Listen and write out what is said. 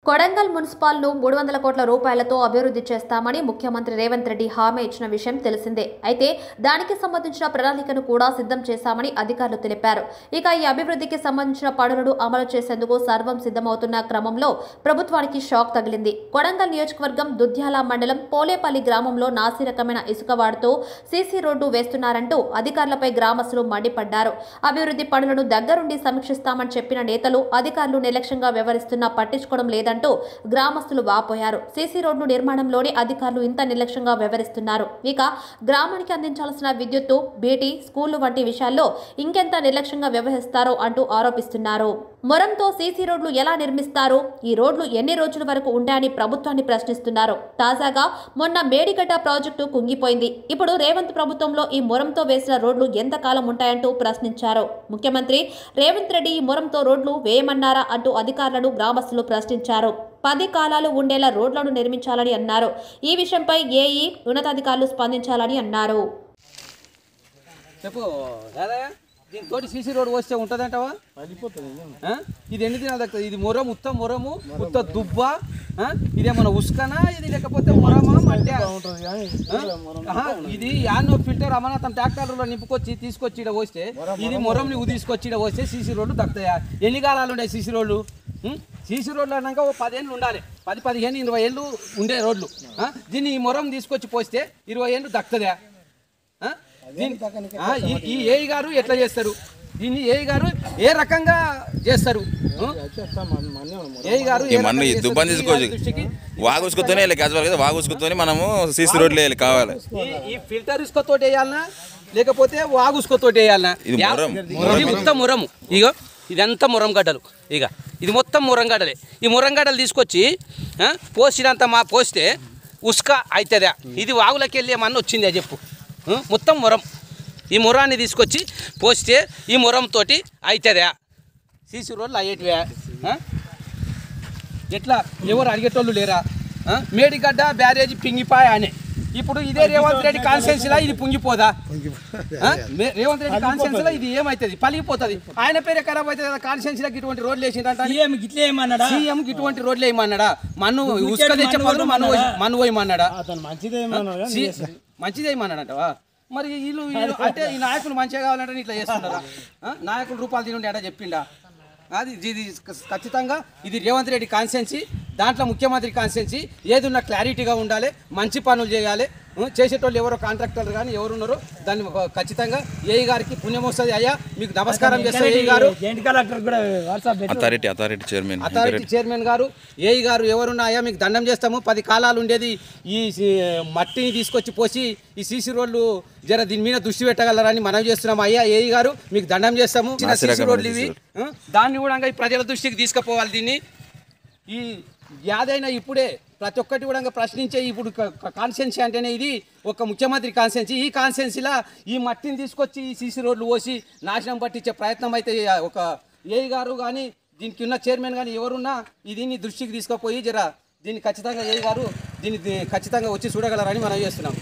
కొడంగల్ మున్సిపాల్ను 300 కోట్ల రూపాయలతో అభివృద్ధి చేస్తామని ముఖ్యమంత్రి రేవంత్ రెడ్డి హామీ ఇచ్చిన విషయం తెలిసిందే. అయితే దానికి సంబంధించిన ప్రణాళికను కూడా సిద్ధం చేశామని అధికారులు తెలిపారు. ఇక ఈ అభివృద్ధికి సంబంధించిన పనులను అమలు చేసేందుకు సర్వం సిద్ధమవుతున్న క్రమంలో ప్రభుత్వానికి షాక్ తగిలింది. కొడంగల్ నియోజకవర్గం దుద్యాల మండలం పోలేపల్లి గ్రామంలో నాసిరకమైన ఇసుక వాడుతూ సీసీ రోడ్డు వేస్తున్నారంటూ అధికారులపై గ్రామస్తులు మండిపడ్డారు. అభివృద్ధి పనులను దగ్గరుండి సమీక్షిస్తామని చెప్పిన నేతలు అధికారులు నిర్లక్ష్యంగా వ్యవహరిస్తున్నా పట్టించుకోవడం లేదంటూ గ్రామస్తులు వాపోయారు. సీసీ రోడ్డు నిర్మాణంలోని అధికారులు ఇంత నిర్లక్ష్యంగా వ్యవహరిస్తున్నారు. ఇక గ్రామానికి అందించాల్సిన విద్యుత్తు, బీటీ, స్కూళ్లు వంటి విషయాల్లో ఇంకెంత నిర్లక్ష్యంగా వ్యవహరిస్తారో అంటూ ఆరోపిస్తున్నారు. మొరంతో సీసీ రోడ్లు ఎలా నిర్మిస్తారు? ఈ రోడ్లు ఎన్ని రోజుల వరకు ఉంటాయని ప్రభుత్వాన్ని ప్రశ్నిస్తున్నారు. తాజాగా మొన్న మేడిగడ్డ ప్రాజెక్టు కుంగిపోయింది. ఇప్పుడు రేవంత్ ప్రభుత్వంలో ఈ మొరంతో వేసిన రోడ్లు ఎంతకాలం ఉంటాయంటూ ప్రశ్నించారు. ముఖ్యమంత్రి రేవంత్ రెడ్డి ఈ మొరంతో రోడ్లు వేయమన్నారా అంటూ అధికారులను గ్రామస్తులు ప్రశ్నించారు. 10 కాలాలు ఉండేలా రోడ్లను నిర్మించాలని అన్నారు. ఈ విషయంపై ఏఈ ఉన్నతాధికారులు స్పందించాలని అన్నారు. దీంతో సీసీ రోడ్ వస్తే ఉంటుందంటావా? ఇది ఎన్ని దినాలు దక్కుతుంది? ఇది మొరము, ఉత్త దుబ్బ, ఇదేమన్నా ఉస్కనా? ఇది లేకపోతే మొరమా మట్టి? ఇది యాన్నో ఫిల్టర్ అమనాథం ట్రాక్టర్లో నింపుకొచ్చి తీసుకొచ్చి ఇక్కడ వస్తే, ఇది మొరంని తీసుకొచ్చి ఇక్కడ వస్తే సీసీ రోడ్లు దక్కుతాయా? ఎన్ని కాలాలు ఉన్నాయి సీసీ రోడ్లు? సీసీ రోడ్లు అన్నాక 10 ఏళ్ళు ఉండాలి. 10, 15, 20 ఏళ్ళు ఉండే రోడ్లు. దీన్ని ఈ మొరం తీసుకొచ్చి పోస్తే 20 ఏళ్ళు దక్కుతుందా? ఈ ఏఈ గారు ఎట్లా చేస్తారు దీన్ని? ఏఈ గారు ఏ రకంగా చేస్తారు? ఏఈ గారు వాగుసుకుతోనే మనము సీసీ రోడ్లు వేయాలి కావాలి. ఈ ఫిల్టర్ ఇసుకతోటి వేయాలనా లేకపోతే వాగుసుకతోటి వేయాలనా? ఇది మొత్తం మురము. ఇగో ఇదంతా మురం గడ్డలు. ఇక ఇది మొత్తం మురంగడ్డలే. ఈ మురంగడ్డలు తీసుకొచ్చి పోసినంత పోస్తే ఉసుక అవుతుందా? ఇది వాగులకి వెళ్ళి ఏమన్నా వచ్చిందా చెప్పు? మొత్తం మురం. ఈ మురాన్ని తీసుకొచ్చి పోస్తే ఈ మురంతో అవుతుందా? సీసీ రోడ్లు అయ్యేటివా? ఎట్లా? ఎవరు అడిగేటోళ్ళు లేరా? మేడిగడ్డ బ్యారేజ్ పింగిపాయ అని ఇప్పుడు ఇదే రేవంత్ రెడ్డి కాన్స్టిట్యున్సీలో ఇది పుంగిపోదా? రేవంత్ రెడ్డి కాన్స్టిట్యున్సీలో ఇది ఏమవుతుంది? పలిగిపోతుంది. ఆయన పేరే ఖరాబ్ అవుతుంది కదా. కాన్స్టిట్యున్సీలోకి ఇటువంటి రోడ్లు వేసిందంట. సీఎం ఇటువంటి రోడ్లు వేయమన్నాడా? మన్ను ఉసుక తెచ్చే బదులు మన్ను వేయమన్నాడా? మంచిది వేయమన్నాడంటవా? మరి వీళ్ళు అంటే ఈ నాయకులు మంచిగా కావాలంటే ఇట్లా చేస్తున్నారా? నాయకులు రూపాయలు తినుండి అంటే చెప్పిండా? అది ఇది ఖచ్చితంగా ఇది రేవంత్ రెడ్డి కాన్స్టిట్యున్సీ. దాంట్లో ముఖ్యమంత్రి కాన్స్టిట్యున్సీ. ఏదున్నా క్లారిటీగా ఉండాలి, మంచి పనులు చేయాలి. చేసేటోళ్ళు ఎవరో కాంట్రాక్టర్లు కానీ ఎవరున్నారో దాన్ని ఖచ్చితంగా ఏఈ గారికి పుణ్యం వస్తుంది. అయ్యా మీకు నమస్కారం చేస్తారు ఏఈ గారు, అథారిటీ చైర్మన్ గారు, ఏఈ గారు ఎవరున్నా అయ్యా మీకు దండం చేస్తాము. 10 కాలాలు ఉండేది ఈ మట్టిని తీసుకొచ్చి పోసి ఈ సీసీ రోడ్లు జర దీని మీద దృష్టి పెట్టగలరని మనం చేస్తున్నాము. అయ్యా ఏఈ గారు మీకు దండం చేస్తాము. సీసీ రోడ్లు ఇవి, దాన్ని కూడా ఈ ప్రజల దృష్టికి తీసుకుపోవాలి. దీన్ని ఈ యాదైనా ఇప్పుడే ప్రతి ఒక్కటి కూడా ప్రశ్నించే ఇప్పుడు కాన్స్టిట్యున్సీ అంటేనే ఇది ఒక ముఖ్యమంత్రి కాన్స్టిట్యున్సీ. ఈ కాన్స్టిట్యున్సీలో ఈ మట్టిని తీసుకొచ్చి ఈ సీసీ రోడ్లు పోసి నాశనం పట్టించే ప్రయత్నం అయితే ఒక ఏఈ గారు కానీ దీనికి ఉన్న చైర్మన్ కానీ ఎవరున్నా దీన్ని దృష్టికి తీసుకుపోయి జర దీన్ని ఖచ్చితంగా ఏఈ గారు దీన్ని ఖచ్చితంగా వచ్చి చూడగలరని మనం చేస్తున్నాం.